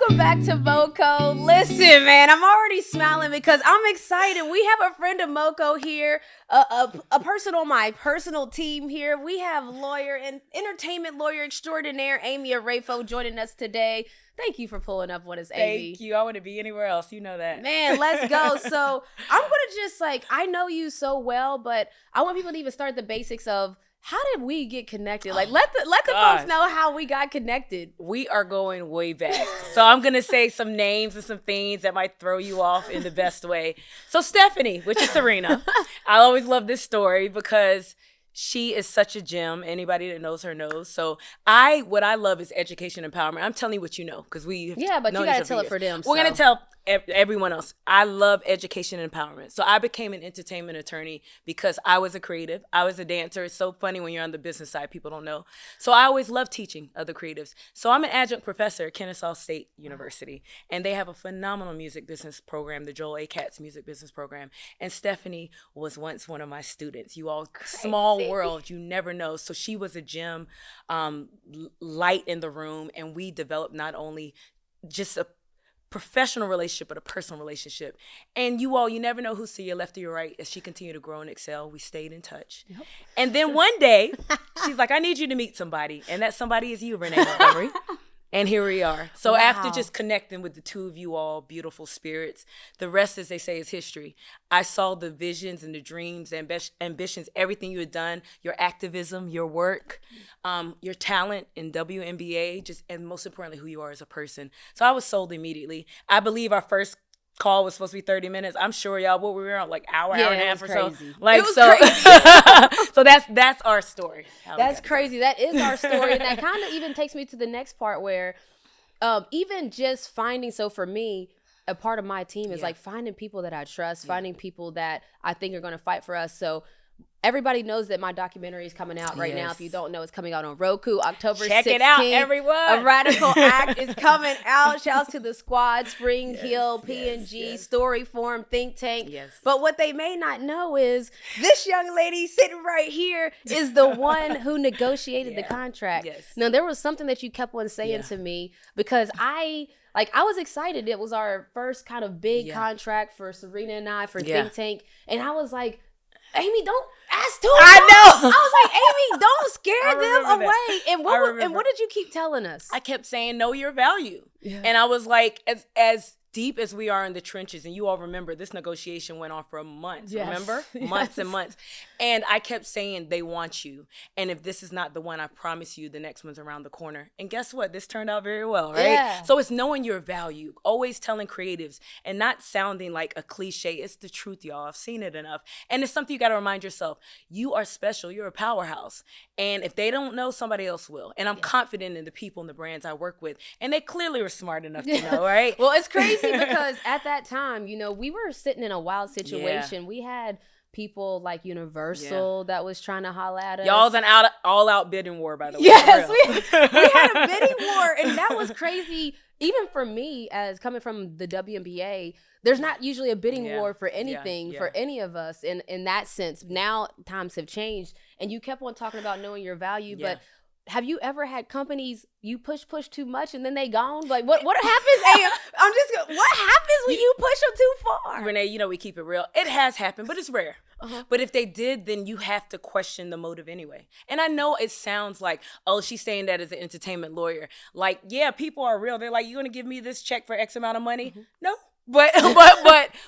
Welcome back to MoCo. Listen, man, I'm already smiling because I'm excited. We have a friend of MoCo here, a person on my personal team here. We have lawyer and entertainment lawyer extraordinaire Amy Oraefo joining us today. Thank you for pulling up on us, Amy. Thank you. I want to be anywhere else. You know that. Man, let's go. So I'm going to just I know you so well, but I want people to even start the basics of how did we get connected? Let the folks know how we got connected. We are going way back. So I'm going to say some names and some things that might throw you off in the best way. So Stephanie, which is Sirena. I always love this story because she is such a gem. Anybody that knows her knows. So what I love is education empowerment. I'm telling you what you know because we yeah, but you got to tell it for them. We're going to tell everyone else. I love education and empowerment. So I became an entertainment attorney because I was a creative. I was a dancer. It's so funny when you're on the business side, people don't know. So I always love teaching other creatives. So I'm an adjunct professor at Kennesaw State University, and they have a phenomenal music business program, the Joel A. Katz Music Business Program. And Stephanie was once one of my students. You all, small world, you never know. So she was a gem, light in the room, and we developed not only just a professional relationship, but a personal relationship. And you never know who's to your left or your right as she continued to grow and excel. We stayed in touch. Yep. And then one day, she's like, I need you to meet somebody. And that somebody is you, Renee Montgomery. And here we are. So wow. After just connecting with the two of you all, beautiful spirits, the rest, as they say, is history. I saw the visions and the dreams, ambitions, everything you had done, your activism, your work, your talent in WNBA, and most importantly, who you are as a person. So I was sold immediately. I believe our first call was supposed to be 30 minutes. I'm sure y'all, we were on hour and a half or crazy. So. It was crazy. So that's our story. That's crazy. That is our story. And that kind of even takes me to the next part where even just finding, so for me, a part of my team is finding people that I trust, finding people that I think are going to fight for us. So everybody knows that my documentary is coming out right now. If you don't know, it's coming out on Roku, October 16th. Check it out, everyone. A Radical Act is coming out. Shouts to the squad, Spring Hill, PNG, Story Form, Think Tank. Yes. But what they may not know is this young lady sitting right here is the one who negotiated the contract. Yes. Now, there was something that you kept on saying to me because I was excited. It was our first kind of big contract for Sirena and I for Think Tank. And I was like, Amy, don't ask too much. I know. I was like, Amy, don't scare them away. And what did you keep telling us? I kept saying, know your value. Yeah. And I was like, as deep as we are in the trenches, and you all remember this negotiation went on for months, remember? Months and months. And I kept saying, they want you. And if this is not the one, I promise you the next one's around the corner. And guess what? This turned out very well, right? Yeah. So it's knowing your value, always telling creatives and not sounding like a cliche. It's the truth, y'all. I've seen it enough. And it's something you got to remind yourself. You are special. You're a powerhouse. And if they don't know, somebody else will. And I'm confident in the people and the brands I work with. And they clearly were smart enough to know, right? Well, it's crazy because at that time, we were sitting in a wild situation. Yeah. We had people like Universal that was trying to holler at us. Y'all's an all-out bidding war, by the way. Yes, we had a bidding war, and that was crazy. Even for me, as coming from the WNBA, there's not usually a bidding war for anything for any of us in that sense. Now times have changed, and you kept on talking about knowing your value, but have you ever had companies you push too much and then they gone? Like what happens? What happens when you push them too far? Renee, we keep it real. It has happened, but it's rare. But if they did, then you have to question the motive anyway. And I know it sounds like, oh, she's saying that as an entertainment lawyer. Like, yeah, people are real. They're like, you gonna give me this check for X amount of money? No. But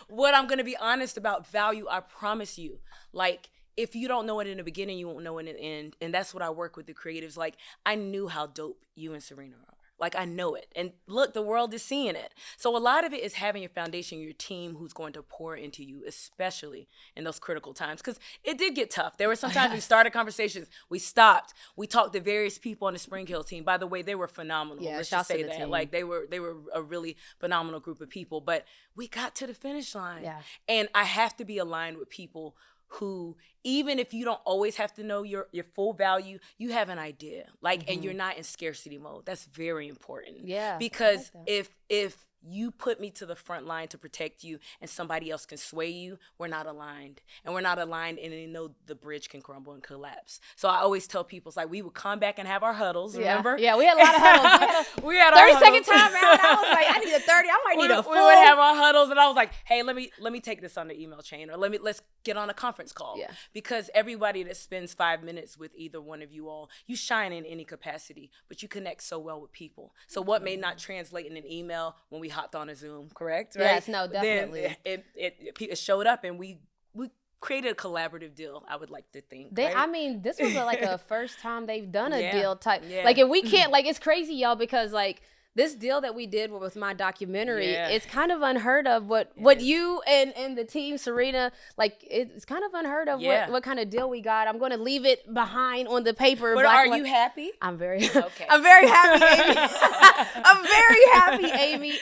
what I'm gonna be honest about value, I promise you. Like, if you don't know it in the beginning, you won't know it in the end. And that's what I work with the creatives. Like, I knew how dope you and Sirena are. Like, I know it. And look, the world is seeing it. So a lot of it is having your foundation, your team who's going to pour into you, especially in those critical times. Because it did get tough. There were sometimes we started conversations, we stopped, we talked to various people on the Spring Hill team. By the way, they were phenomenal. Yeah, let's just say that. Team. Like, they were a really phenomenal group of people. But we got to the finish line. Yeah. And I have to be aligned with people who, even if you don't always have to know your full value, you have an idea, and you're not in scarcity mode. That's very important. Yeah. Because if you put me to the front line to protect you and somebody else can sway you, we're not aligned. And we're not aligned, and they know the bridge can crumble and collapse. So I always tell people, it's like we would come back and have our huddles, remember? Yeah, we had a lot of huddles. We had 30-second timeout. I was like, I need a 30. I might need a full. We would have our huddles, and I was like, hey, let me take this on the email chain, or let's get on a conference call. Yeah. Because everybody that spends 5 minutes with either one of you all, you shine in any capacity, but you connect so well with people. So what may not translate in an email when we hopped on a Zoom, correct? Right? Yes, no, definitely. Then it showed up, and we created a collaborative deal, I would like to think. Right? I mean, this was like a first time they've done a deal type. Yeah. Like, if we can't, like, it's crazy, y'all, because like this deal that we did with my documentary, it's kind of unheard of. What you and the team, Sirena, like, it's kind of unheard of what kind of deal we got. I'm going to leave it behind on the paper. But are you happy? I'm very happy. I'm very happy, Amy. I'm very happy, Amy.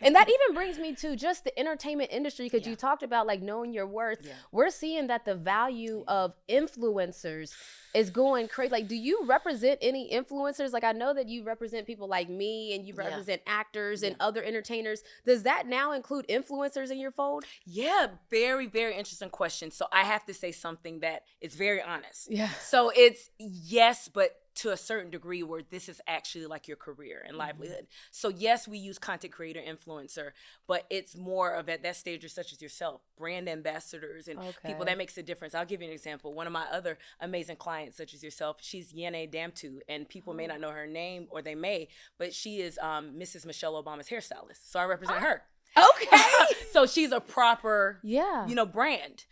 And that even brings me to just the entertainment industry, because you talked about like knowing your worth. Yeah. We're seeing that the value of influencers is going crazy. Like, do you represent any influencers? Like, I know that you represent people like me, and you represent actors and other entertainers. Does that now include influencers in your fold? Yeah, very, very interesting question. So I have to say something that is very honest. Yeah. So it's yes, but to a certain degree where this is actually like your career and livelihood. So yes, we use content creator, influencer, but it's more of at that stage such as yourself, brand ambassadors and people that makes a difference. I'll give you an example. One of my other amazing clients, such as yourself, she's Renee Damtu, and people may not know her name, or they may, but she is Mrs. Michelle Obama's hairstylist. So I represent her. Okay. So she's a proper, brand.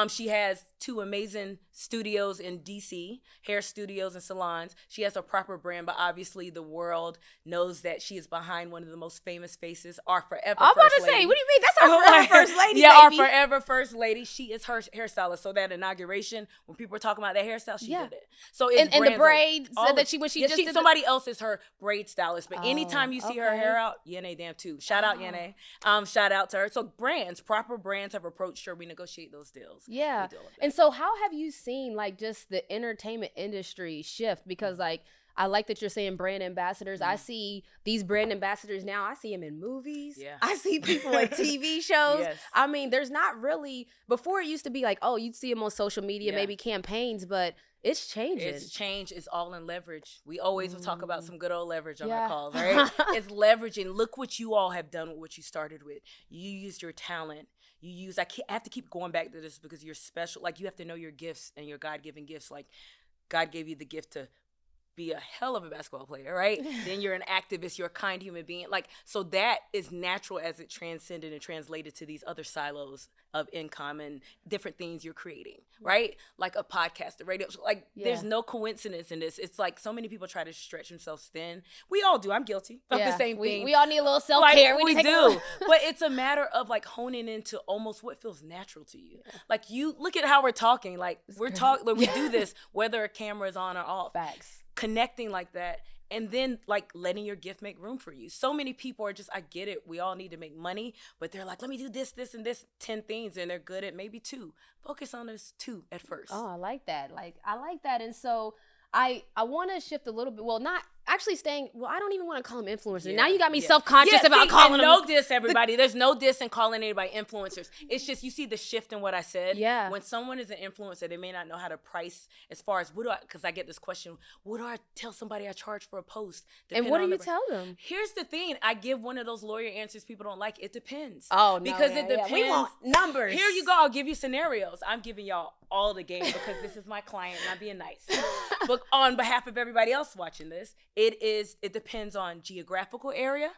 She has 2 amazing studios in DC, hair studios and salons. She has a proper brand, but obviously the world knows that she is behind one of the most famous faces, our forever I'm about to say, what do you mean? That's our forever first lady, Yeah, baby. Our forever first lady. She is her hairstylist. So that inauguration, when people were talking about that hairstyle, she did it. So it's and the braids that she did somebody else is her braid stylist. But anytime you see her hair out, Renee Damtu. Shout out Renee. Shout out to her. So proper brands have approached her. We negotiate those deals. Yeah. And so how have you seen like just the entertainment industry shift? Because like, I like that you're saying brand ambassadors. I see these brand ambassadors now. I see them in movies. Yeah. I see people in TV shows. Yes. I mean, there's not really, before it used to be like, oh, you'd see them on social media, maybe campaigns, but it's changing. It's changed. It's all in leverage. We always will talk about some good old leverage on our calls, right? It's leveraging. Look what you all have done with what you started with. You used your talent. I have to keep going back to this because you're special. Like, you have to know your gifts and your God-given gifts. Like, God gave you the gift to be a hell of a basketball player, right? Then you're an activist, you're a kind human being. Like, so that is natural as it transcended and translated to these other silos of income and different things you're creating, right? Like a podcast, a radio show. Like, there's no coincidence in this. It's like so many people try to stretch themselves thin. We all do. I'm guilty of the same thing. We all need a little self-care. Like, we do. But it's a matter of like honing into almost what feels natural to you. Like, you look at how we're talking. Like, we do this whether a camera is on or off. Facts. Connecting like that, and then like letting your gift make room for you. So many people are just, I get it, we all need to make money, but they're like, let me do this, and this 10 things, and they're good at maybe 2. Focus on those 2 at first. Oh, I like that. And so I want to shift a little bit. Well, not actually I don't even want to call them influencers. Yeah, now you got me self-conscious about calling them. No diss, everybody. There's no diss in calling anybody influencers. It's just, you see the shift in what I said. Yeah. When someone is an influencer, they may not know how to price as far as because I get this question, what do I tell somebody I charge for a post? And what do you tell them? Here's the thing. I give one of those lawyer answers people don't like. It depends. Oh, no. Because it depends. We want numbers. Here you go. I'll give you scenarios. I'm giving y'all all the game because this is my client and I'm being nice. But on behalf of everybody else watching this, it depends on geographical area,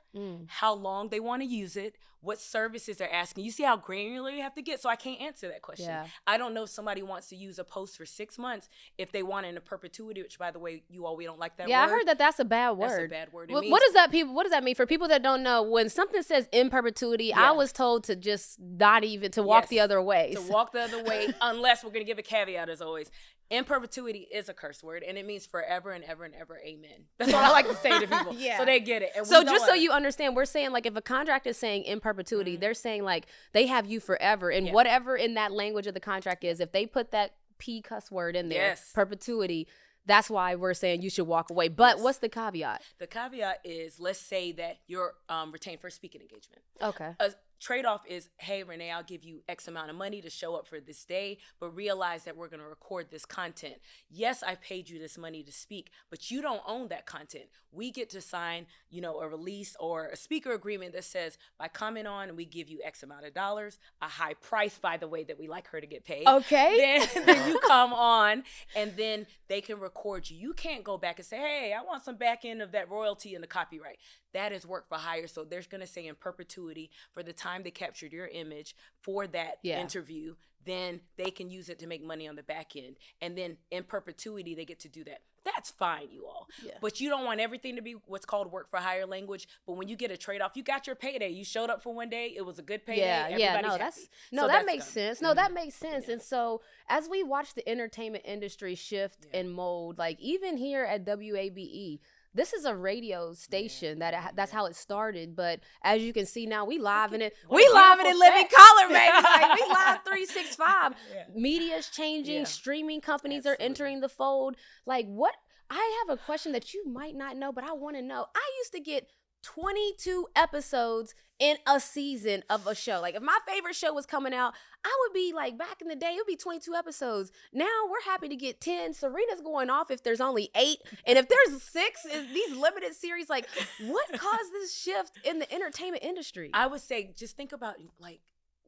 how long they want to use it, what services they're asking. You see how granular you have to get? So I can't answer that question. Yeah. I don't know if somebody wants to use a post for 6 months, if they want it in perpetuity, which, by the way, we don't like that word. Yeah, I heard that's a bad word. That's a bad word. What does that mean? For people that don't know, when something says in perpetuity, I was told to just not even, to walk the other way. To walk the other way, unless we're going to give a caveat as always. In perpetuity is a curse word, and it means forever and ever and ever, amen. That's what I like to say to people, so they get it. And so just so you understand, we're saying like if a contract is saying in perpetuity, they're saying like they have you forever, and whatever in that language of the contract is, if they put that P cuss word in there, perpetuity, that's why we're saying you should walk away. But what's the caveat? The caveat is, let's say that you're retained for a speaking engagement. Okay. A trade-off is, hey, Renee, I'll give you X amount of money to show up for this day, but realize that we're going to record this content. Yes, I paid you this money to speak, but you don't own that content. We get to sign, a release or a speaker agreement that says, by coming on, we give you X amount of dollars, a high price, by the way, that we like her to get paid. Okay. Then you come on, and then they can record you. You can't go back and say, hey, I want some back end of that royalty and the copyright. That is work for hire. So they're going to say in perpetuity for the time they captured your image for that interview, then they can use it to make money on the back end. And then in perpetuity, they get to do that. That's fine, you all. Yeah. But you don't want everything to be what's called work for hire language. But when you get a trade-off, you got your payday. You showed up for one day. It was a good payday. That makes sense. No, that makes sense. And so as we watch the entertainment industry shift and mold, like even here at WABE, this is a radio station that's how it started, but as you can see now, we live in it. We live in living color, baby. Like we live 365. Media's changing. Streaming companies are entering the fold. Like what? I have a question that you might not know, but I want to know. I used to get 22 episodes in a season of a show. Like if my favorite show was coming out, I would be like, back in the day, it would be 22 episodes. Now we're happy to get 10. Serena's going off if there's only 8. And if there's 6, is these limited series, like what caused this shift in the entertainment industry? I would say, just think about like,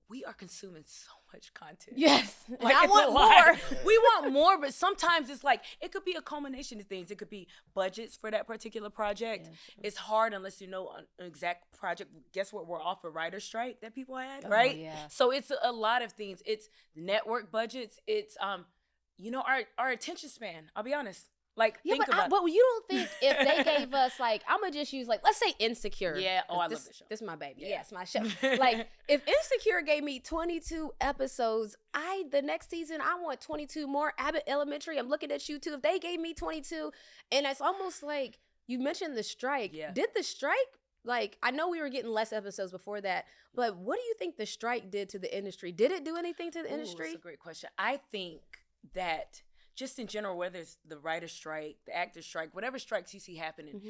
we are consuming so much content. Yes. Like, I want more. We want more, but sometimes it's like, it could be a culmination of things. It could be budgets for that particular project. It's hard unless you know an exact project. Guess what? We're off a writer's strike that people had, right? Yeah. So it's a lot of things. It's network budgets. It's, our attention span. I'll be honest. Like, think about it. But you don't think if they gave us, like, I'm going to just use, like, let's say Insecure. Yeah. Oh, I love this show. This is my baby. Yeah, it's my show. Like, if Insecure gave me 22 episodes, the next season, I want 22 more. Abbott Elementary, I'm looking at you, too. If they gave me 22, and it's almost like, you mentioned the strike. Yeah. Did the strike, like, I know we were getting less episodes before that, but what do you think the strike did to the industry? Did it do anything to the industry? That's a great question. I think that just in general, whether it's the writer's strike, the actor's strike, whatever strikes you see happening,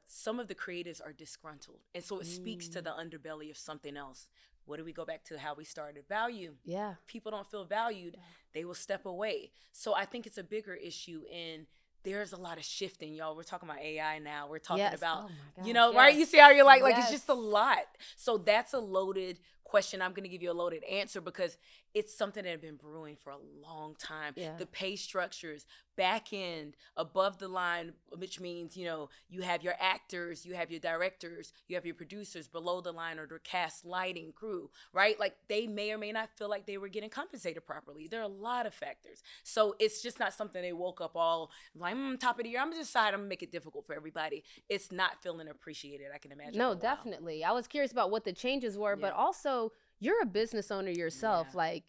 some of the creatives are disgruntled. And so it speaks to the underbelly of something else. What do we go back to how we started? Value. Yeah. People don't feel valued. They will step away. So I think it's a bigger issue in there's a lot of shifting, y'all. We're talking about AI now. We're talking about, right? You see how you're like it's just a lot. So that's a loaded question. I'm going to give you a loaded answer because it's something that had been brewing for a long time. Yeah. The pay structures, back end, above the line, which means, you have your actors, you have your directors, you have your producers, below the line or the cast, lighting, crew, right? Like they may or may not feel like they were getting compensated properly. There are a lot of factors. So it's just not something they woke up all like, top of the year, I'm going to decide I'm going to make it difficult for everybody. It's not feeling appreciated, I can imagine. No, definitely. I was curious about what the changes were, but also you're a business owner yourself. Yeah. Like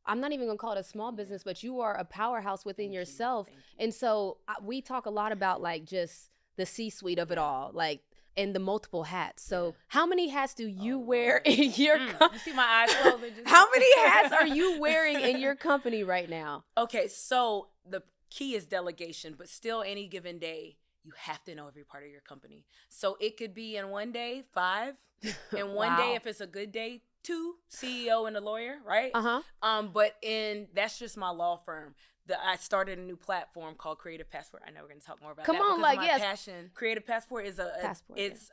I'm not even gonna call it a small business, but you are a powerhouse within yourself. And so we talk a lot about like just the C-suite of it all, like, and the multiple hats. So how many hats do you wear in your company? You see my eyes closing? How many hats are you wearing in your company right now? Okay, so the key is delegation, but still any given day, you have to know every part of your company. So it could be in one day, 5. In one day, if it's a good day, 2, CEO and a lawyer, right? But that's just my law firm. I started a new platform called Creative Passport. I know we're going to talk more about that. Passion. Creative Passport is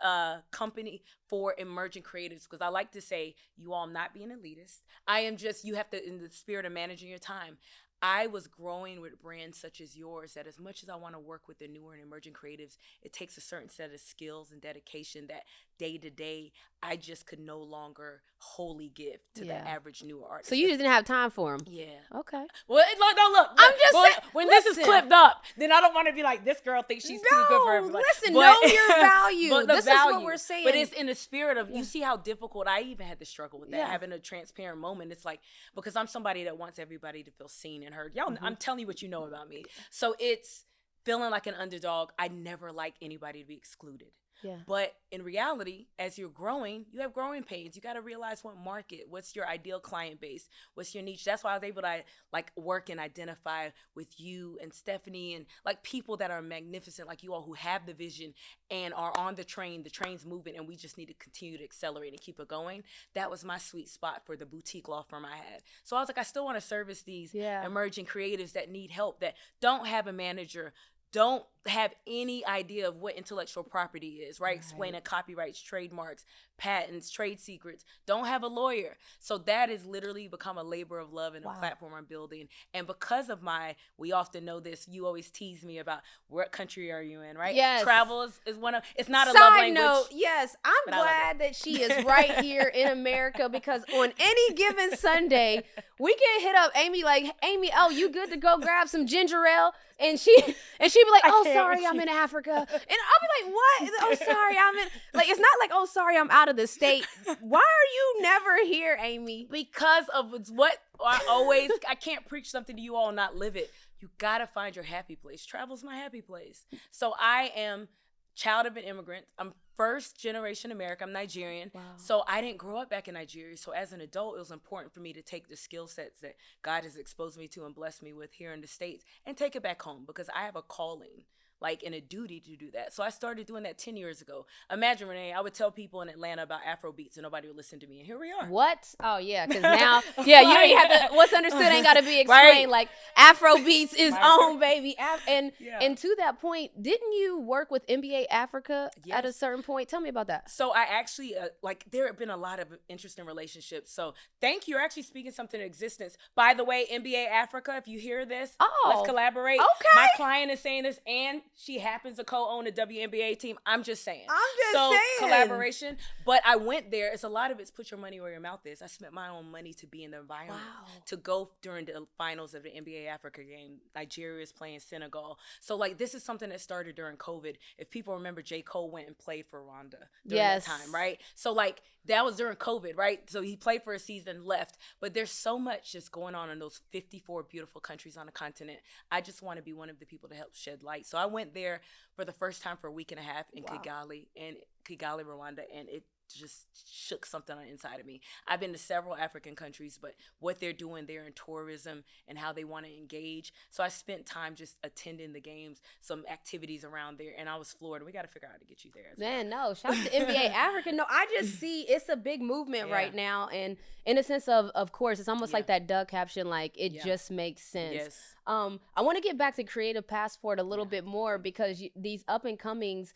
a company for emerging creatives because I like to say, you all not being elitist. I am just, you have to, in the spirit of managing your time, I was growing with brands such as yours that as much as I want to work with the newer and emerging creatives, it takes a certain set of skills and dedication that day to day, I just could no longer wholly give to the average newer artist. So you just didn't have time for them? Yeah. Okay. Well, look. I'm just saying. When this is clipped up, then I don't want to be like, this girl thinks she's too good for everybody. Listen, know your value. This is what we're saying. But it's in the spirit of, you see how difficult, I even had to struggle with that, having a transparent moment. It's like, because I'm somebody that wants everybody to feel seen and heard. Y'all, I'm telling you what you know about me. So it's feeling like an underdog. I never like anybody to be excluded. Yeah. But in reality, as you're growing, you have growing pains. You got to realize what market, what's your ideal client base, what's your niche. That's why I was able to like work and identify with you and Stephanie and like people that are magnificent, like you all who have the vision and are on the train. The train's moving, and we just need to continue to accelerate and keep it going. That was my sweet spot for the boutique law firm I had. So I was like, I still want to service these emerging creatives that need help, that don't have a manager, don't have any idea of what intellectual property is, right? Explaining copyrights, trademarks, patents, trade secrets, don't have a lawyer. So that has literally become a labor of love and a platform I'm building. And because of we often know this, you always tease me about what country are you in, right? Yes. Travel is one of, it's not a Side love language. note, yes, I'm glad that she is right here in America, because on any given Sunday, we can hit up Amy like, Amy, oh, you good to go grab some ginger ale? And she'd be like, oh, sorry, I'm in Africa. And I'll be like, what? Oh, sorry, I'm in, like, it's not like, oh, sorry, I'm out of the state. Why are you never here, Amy? Because of what I can't preach something to you all and not live it. You gotta find your happy place. Travel's my happy place. So I am child of an immigrant. I'm first generation American. I'm Nigerian. Wow. So I didn't grow up back in Nigeria. So as an adult, it was important for me to take the skill sets that God has exposed me to and blessed me with here in the States and take it back home, because I have a calling, like, and a duty to do that. So I started doing that 10 years ago. Imagine, Renee, I would tell people in Atlanta about Afro beats and nobody would listen to me. And here we are. What? Oh, yeah. Because now, you don't even have to, what's understood ain't got to be explained. Like, Afro beats is on, baby. And to that point, didn't you work with NBA Africa at a certain point? Tell me about that. So I actually, there have been a lot of interesting relationships. So thank you. You're actually speaking something into existence. By the way, NBA Africa, if you hear this, let's collaborate. Okay. My client is saying this, and she happens to co-own a WNBA team. I'm just saying. Collaboration. But I went there. It's a lot of it's put your money where your mouth is. I spent my own money to be in the environment, to go during the finals of the NBA Africa game. Nigeria is playing Senegal. So like, this is something that started during COVID. If people remember, J. Cole went and played for Rwanda during that time, right? So like, that was during COVID, right? So he played for a season, left. But there's so much just going on in those 54 beautiful countries on the continent. I just want to be one of the people to help shed light. So I went there for the first time for a week and a half in Kigali, Rwanda, and it just shook something on the inside of me. I've been to several African countries, but what they're doing there in tourism and how they want to engage. So I spent time just attending the games, some activities around there, and I was floored. We got to figure out how to get you there. Man, no, shout out to NBA Africa. No, I just see it's a big movement right now, and in a sense of course, it's almost like that Doug caption, like it just makes sense. Yes. I want to get back to Creative Passport a little bit more, because these up and comings,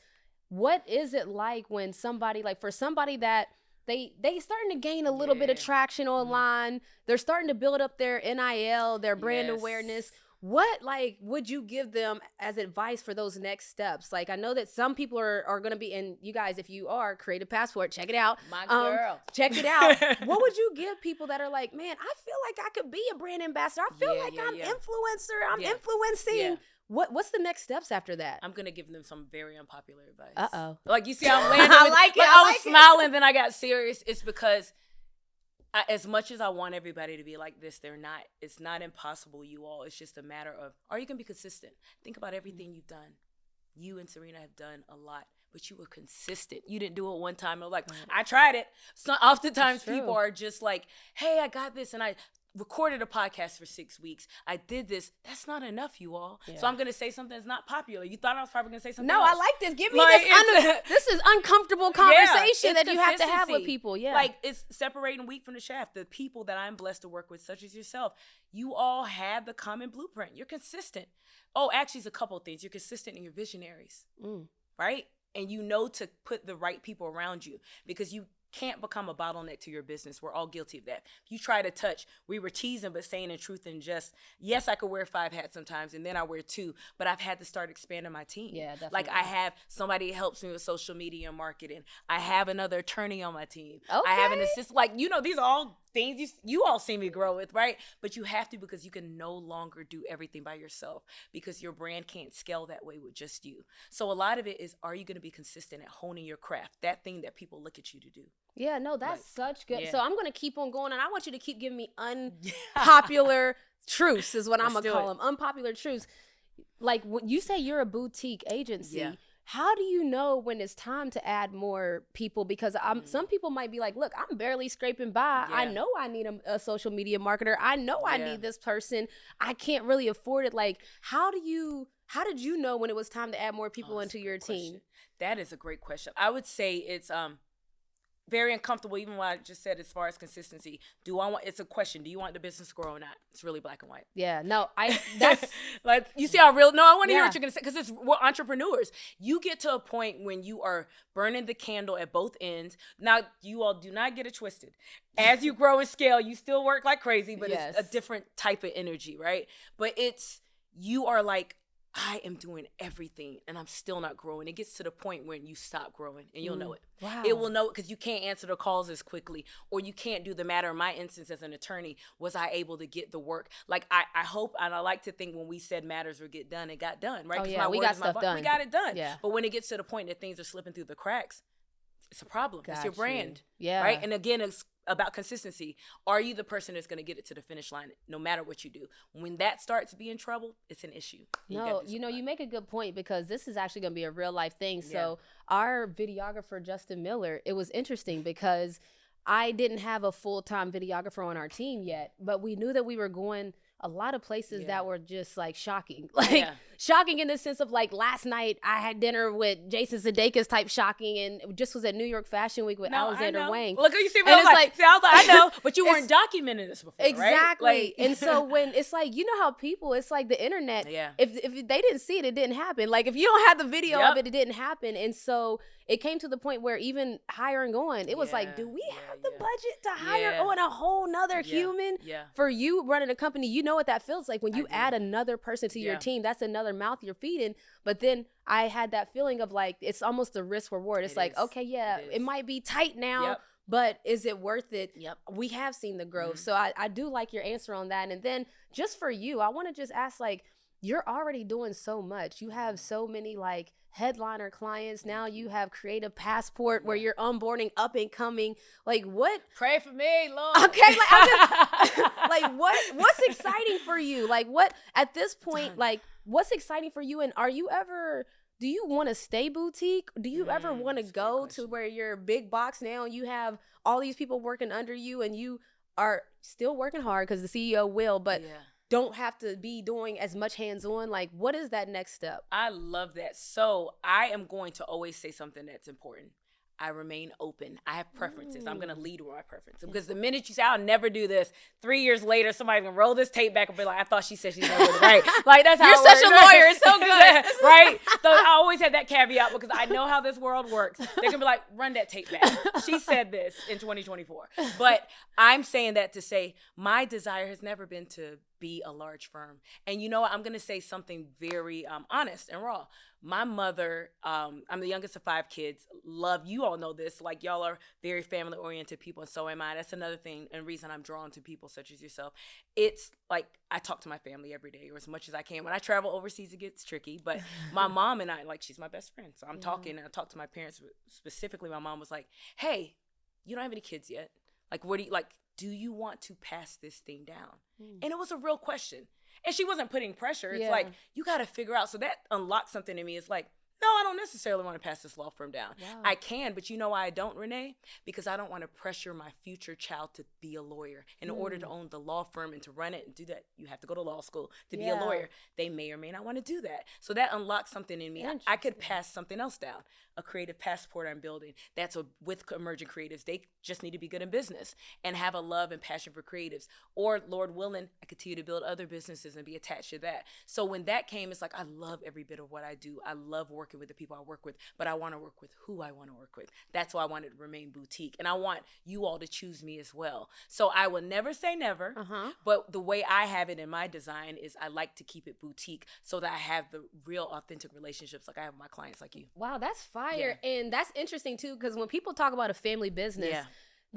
what is it like when somebody, like for somebody that they starting to gain a little bit of traction online, they're starting to build up their NIL, their brand awareness. What, like, would you give them as advice for those next steps? Like, I know that some people are going to be, and you guys, if you are Creative Passport, check it out. My girl. Check it out. What would you give people that are like, man, I feel like I could be a brand ambassador. I feel like I'm influencer. I'm influencing. Yeah. What's the next steps after that? I'm going to give them some very unpopular advice. Uh-oh. Like, you see how I'm landing with, I was smiling, then I got serious. It's because as much as I want everybody to be like this, they're not. It's not impossible, you all. It's just a matter of, are you going to be consistent? Think about everything you've done. You and Sirena have done a lot, but you were consistent. You didn't do it one time. It was like, I tried it. So oftentimes people are just like, hey, I got this, and I recorded a podcast for 6 weeks. I did this. That's not enough, you all. Yeah. So I'm going to say something that's not popular. You thought I was probably going to say something else. I like this. Give me this. This is uncomfortable conversation that you have to have with people. Yeah. Like, it's separating wheat from the chaff. The people that I'm blessed to work with, such as yourself, you all have the common blueprint. You're consistent. Oh, actually, it's a couple of things. You're consistent in your visionaries, right? And you know to put the right people around you, because you can't become a bottleneck to your business. We're all guilty of that. If you try to touch, we were teasing, but saying in truth and just, yes, I could wear 5 hats sometimes, and then I wear 2, but I've had to start expanding my team. Yeah, definitely. Like, I have somebody that helps me with social media and marketing. I have another attorney on my team. Okay. I have an assistant. Like, you know, these are all things you all see me grow with, right? But you have to, because you can no longer do everything by yourself, because your brand can't scale that way with just you. So a lot of it is, are you going to be consistent at honing your craft, that thing that people look at you to do? Yeah, no, that's such good. Yeah. So I'm going to keep on going, and I want you to keep giving me unpopular truths is what I'm going to call them. Unpopular truths. Like, when you say you're a boutique agency, how do you know when it's time to add more people? Because some people might be like, look, I'm barely scraping by. I know I need a social media marketer. I know I need this person. I can't really afford it. Like, how did you know when it was time to add more people into your team? That is a great question. I would say it's very uncomfortable, even what I just said as far as consistency. It's a question. Do you want the business to grow or not? It's really black and white. Yeah, no, that's like, you see how real, no, I want to hear what you're going to say, because we're entrepreneurs. You get to a point when you are burning the candle at both ends. Now, you all do not get it twisted. As you grow and scale, you still work like crazy, but it's a different type of energy, right? But you are like, I am doing everything and I'm still not growing. It gets to the point when you stop growing and you'll know it. Wow. It will know it because you can't answer the calls as quickly, or you can't do the matter. In my instance as an attorney, was I able to get the work? Like I hope, and I like to think when we said matters would get done, it got done, right? Oh, yeah, we got stuff done. We got it done. Yeah. But when it gets to the point that things are slipping through the cracks, it's a problem. It's your brand. Yeah. Right? And again, it's about consistency. Are you the person that's going to get it to the finish line no matter what you do? When that starts being trouble, it's an issue. You make a good point, because this is actually going to be a real life thing. So our videographer, Justin Miller, it was interesting because I didn't have a full-time videographer on our team yet, but we knew that we were going a lot of places that were just like shocking. Shocking in the sense of like last night I had dinner with Jason Sudeikis type shocking, and just was at New York Fashion Week with Alexander Wang. Look, you see me, I was like, I know, but you weren't documenting this before, exactly. Right? Like, and so when it's like, you know how people, it's like the internet, if they didn't see it, it didn't happen. Like if you don't have the video of it, it didn't happen. And so it came to the point where even hiring on, it was like, do we have the budget to hire on a whole nother human? For you running a company, you know what that feels like when you add another person to your team. That's another mouth you're feeding. But then I had that feeling of like, it's almost a risk reward. It's like, okay, it might be tight now, but is it worth it? We have seen the growth. So I do like your answer on that. And then just for you, I want to just ask, like, you're already doing so much. You have so many like headliner clients. Now you have Creative Passport where you're onboarding up and coming. Like what? Pray for me, Lord. Okay, like, like what's exciting for you? Like what at this point, like what's exciting for you? And do you want to stay boutique? Do you ever want to go to where you're big box now and you have all these people working under you and you are still working hard because the CEO will, but don't have to be doing as much hands-on? Like, what is that next step? I love that. So I am going to always say something that's important. I remain open. I have preferences. I'm going to lead with my preference. Because the minute you say, I'll never do this, 3 years later, somebody's going to roll this tape back and be like, I thought she said she's going to do it. Right? Like, that's how You're such a lawyer. It's so good. Right? So I always have that caveat because I know how this world works. They're going to be like, run that tape back. She said this in 2024. But I'm saying that to say my desire has never been to be a large firm. And you know what? I'm going to say something very honest and raw. My mother, I'm the youngest of 5 kids, you all know this, like y'all are very family oriented people, and so am I. That's another thing and reason I'm drawn to people such as yourself. It's like I talk to my family every day or as much as I can. When I travel overseas, it gets tricky, but my mom and I, like, she's my best friend. So I'm talking, and I talk to my parents, specifically my mom was like, hey, you don't have any kids yet. Like, do you want to pass this thing down? And it was a real question. And she wasn't putting pressure. It's like, you got to figure out. So that unlocked something in me. It's like, no, I don't necessarily want to pass this law firm down. Wow. I can, but you know why I don't, Renee? Because I don't want to pressure my future child to be a lawyer. In order to own the law firm and to run it and do that, you have to go to law school to be a lawyer. They may or may not want to do that. So that unlocked something in me. I could pass something else down. A creative passport I'm building. That's with emerging creatives. They just need to be good in business and have a love and passion for creatives. Or, Lord willing, I continue to build other businesses and be attached to that. So when that came, it's like, I love every bit of what I do. I love working with the people I work with, but I want to work with who I want to work with. That's why I wanted to remain boutique. And I want you all to choose me as well. So I will never say never, but the way I have it in my design is I like to keep it boutique so that I have the real authentic relationships like I have with my clients like you. Wow, that's fire. And that's interesting too, because when people talk about a family business,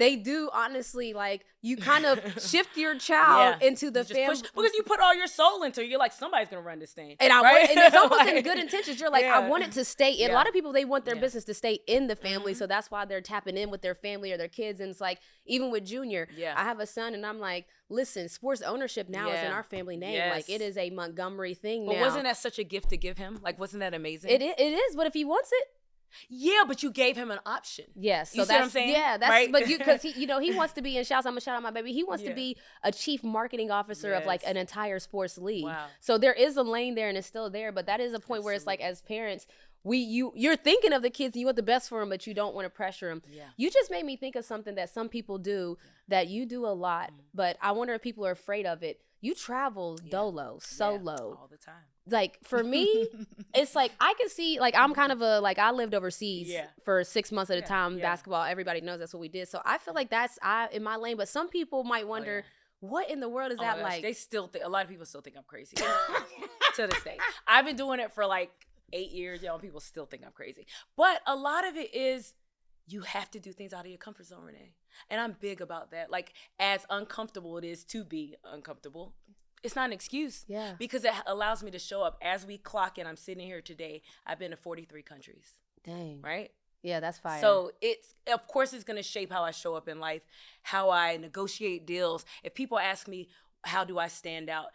they do honestly, like, you kind of shift your child into the family. Because you put all your soul into it. You're like, somebody's going to run this thing. And right? And it's almost in good intentions. You're like, I want it to stay in. A lot of people, they want their business to stay in the family. So that's why they're tapping in with their family or their kids. And it's like, even with Junior, I have a son and I'm like, listen, sports ownership now is in our family name. Like, it is a Montgomery thing now. But wasn't that such a gift to give him? Like, wasn't that amazing? It is. But if he wants it, yeah, but you gave him an option. Yes, so you see what I'm saying? Yeah, that's right? But because he wants to be in shouts. I'm gonna shout out my baby. He wants to be a chief marketing officer of like an entire sports league. Wow. So there is a lane there, and it's still there. But that is a point where it's like, as parents, you're thinking of the kids and you want the best for them, but you don't want to pressure them. Yeah. You just made me think of something that some people do that you do a lot, but I wonder if people are afraid of it. You travel solo all the time. Like, for me, it's like, I can see, like, I'm kind of I lived overseas for 6 months at a time, basketball. Everybody knows that's what we did. So I feel like that's in my lane. But some people might wonder, what in the world is that like? They still think, a lot of people still think I'm crazy to this day. I've been doing it for like 8 years, y'all, and people still think I'm crazy. But a lot of it is, you have to do things out of your comfort zone, Renee. And I'm big about that. Like, as uncomfortable it is to be uncomfortable, it's not an excuse. Yeah. Because it allows me to show up. As we clock in, I'm sitting here today, I've been to 43 countries. Dang. Right? Yeah, that's fire. So of course it's going to shape how I show up in life, how I negotiate deals. If people ask me, how do I stand out?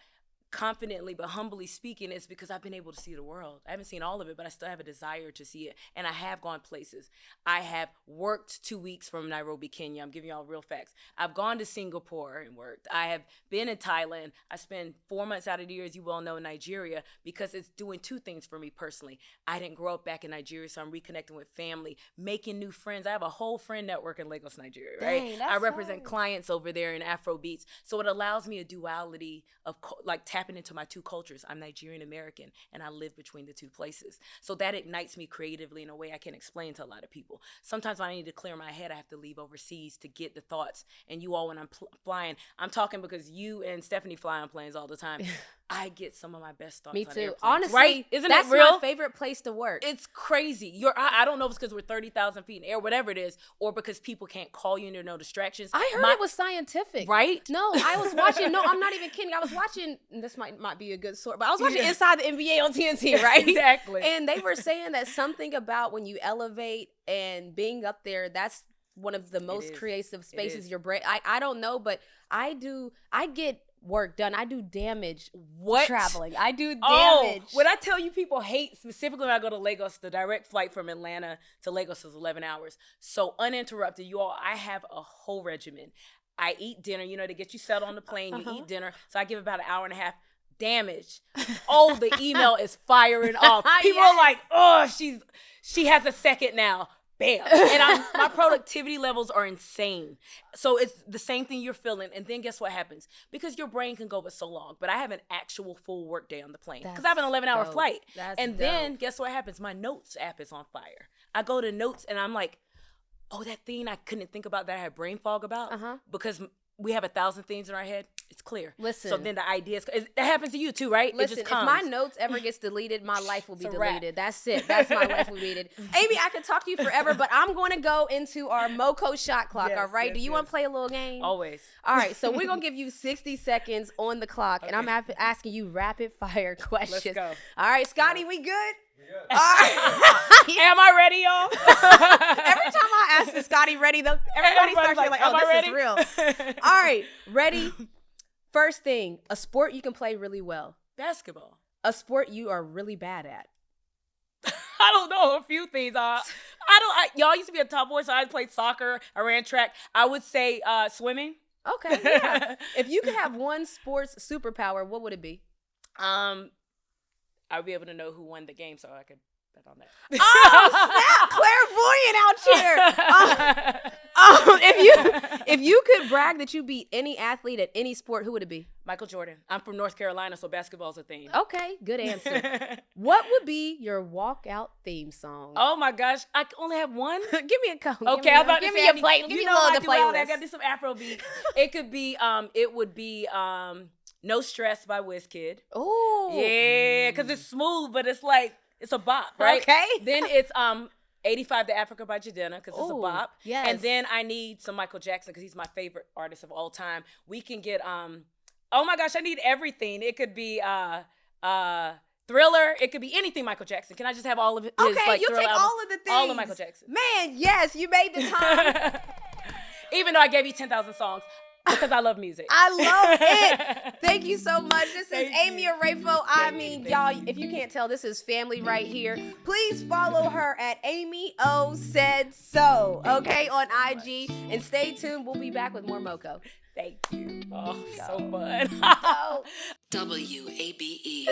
Confidently but humbly speaking, it's because I've been able to see the world. I haven't seen all of it, but I still have a desire to see it. And I have gone places. I have worked 2 weeks from Nairobi, Kenya. I'm giving y'all real facts. I've gone to Singapore and worked. I have been in Thailand. I spent 4 months out of the year, as you well know, in Nigeria, because it's doing two things for me personally. I didn't grow up back in Nigeria, so I'm reconnecting with family, making new friends. I have a whole friend network in Lagos, Nigeria, right? Dang, I represent clients over there in Afro beats. So it allows me a duality of like tapping into my two cultures. I'm Nigerian American and I live between the two places. So that ignites me creatively in a way I can't explain to a lot of people. Sometimes when I need to clear my head, I have to leave overseas to get the thoughts. And you all, when I'm flying, I'm talking because you and Stephanie fly on planes all the time. I get some of my best thoughts. Me too. On airplanes, honestly, right? Isn't that's it real? my favorite place to work. It's crazy. I don't know if it's because we're 30,000 feet in the air, whatever it is, or because people can't call you and there are no distractions. I heard it was scientific. Right? No, I was watching. No, I'm not even kidding. I was watching. This might be a good sort, but I was watching Inside the NBA on TNT, right? Exactly. And they were saying that something about when you elevate and being up there, that's one of the most creative spaces. Your brain. I don't know, but I get work done. I do damage traveling. I do damage. When I tell you people hate, specifically when I go to Lagos, the direct flight from Atlanta to Lagos is 11 hours. So uninterrupted, you all, I have a whole regimen. I eat dinner, to get you settled on the plane, you eat dinner. So I give about an hour and a half. Damage. Oh, the email is firing off. People are like, oh, she has a second now. Bam. And my productivity levels are insane. So it's the same thing you're feeling. And then guess what happens? Because your brain can go but so long. But I have an actual full work day on the plane. Because I have an 11-hour flight. Then guess what happens? My notes app is on fire. I go to notes and I'm like, oh, that thing I couldn't think about that I had brain fog about. Because we have 1,000 things in our head. It's clear. Listen. So then the ideas, that happens to you too, right? Listen, if my notes ever gets deleted, my life will be deleted. That's it. That's my life will be deleted. Amy, I could talk to you forever, but I'm going to go into our Moco shot clock, all right? Do you want to play a little game? Always. All right, so we're going to give you 60 seconds on the clock, and I'm asking you rapid fire questions. Let's go. All right, Scotty, we good? All right. Am I ready, y'all? Every time I ask is Scotty ready, though, everybody starts like, oh, this is real. All right, ready? First thing, a sport you can play really well. Basketball. A sport you are really bad at. I don't know, a few things. Y'all used to be a top boy, so I played soccer, I ran track. I would say swimming. Okay, yeah. If you could have one sports superpower, what would it be? I would be able to know who won the game, so I could bet on that. Oh, snap! Clairvoyant out here. If you could brag that you beat any athlete at any sport, who would it be? Michael Jordan. I'm from North Carolina, so basketball's a thing. Okay, good answer. What would be your walkout theme song? Oh my gosh, I only have one. Give me a couple. Okay, I'm about to say, give me a little to play with. I got to do some Afro beats. It could be. It would be. No Stress by Wizkid. Oh. Yeah, because it's smooth, but it's like, it's a bop, right? Okay. Then it's 85 to Africa by Jadena, because it's a bop. Yes. And then I need some Michael Jackson, because he's my favorite artist of all time. We can get, oh my gosh, I need everything. It could be Thriller. It could be anything Michael Jackson. Can I just have all of his, okay, you take album? all of the things. All of Michael Jackson. Man, yes, you made the time. Even though I gave you 10,000 songs, because I love music. I love it. Thank you so much. This is Amy Oraefo. I mean, y'all, if you can't tell, this is family right here. Please follow her at Amy O Said So, okay, on IG. And stay tuned. We'll be back with more Moco. Thank you. Oh, so fun. WABE.